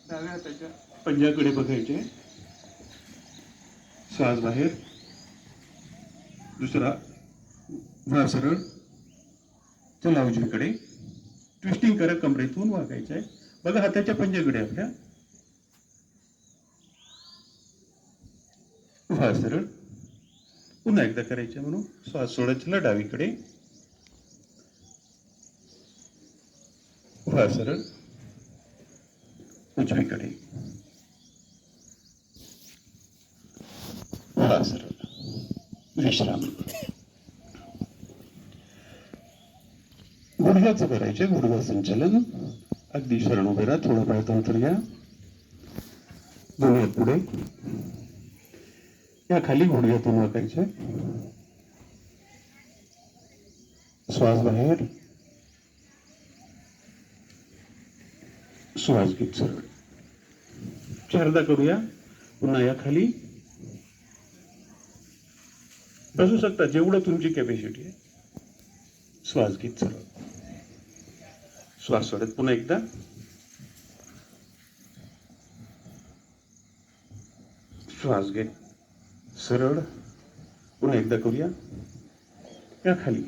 डाव्या हाताच्या पंजाकडे बघायचे, श्वास बाहेर, दुसरा उभा सरळ, चला उजवीकडे, ट्विस्टिंग करा, कमरेतून वाकायचं आहे. बघा हाताच्या पंजाकडे आपल्या, उभा सरळ, पुन्हा एकदा करायचं म्हणून श्वास सोडत चला डावीकडे, उभा सरळ, उजवीकडे, उभा सरळ, विश्राम. गुडघ्याचं करायचे, गुडघा संचलन. अगदी शरण उभे राहा, थोडं पायात अंतर घ्या, दोन्ही हात पुढे, या खाली गुडघ्यातून वाकायचे, श्वास बाहेर, श्वास घेत सरळ. चारदा करूया. पुन्हा या खाली बसू शकता जेवढं तुमची कॅपॅसिटी आहे. श्वास घेत सरळ, श्वास सोडत पुन्हा एकदा, श्वास घेत सरळ, पुन्हा एकदा करूया. या खाली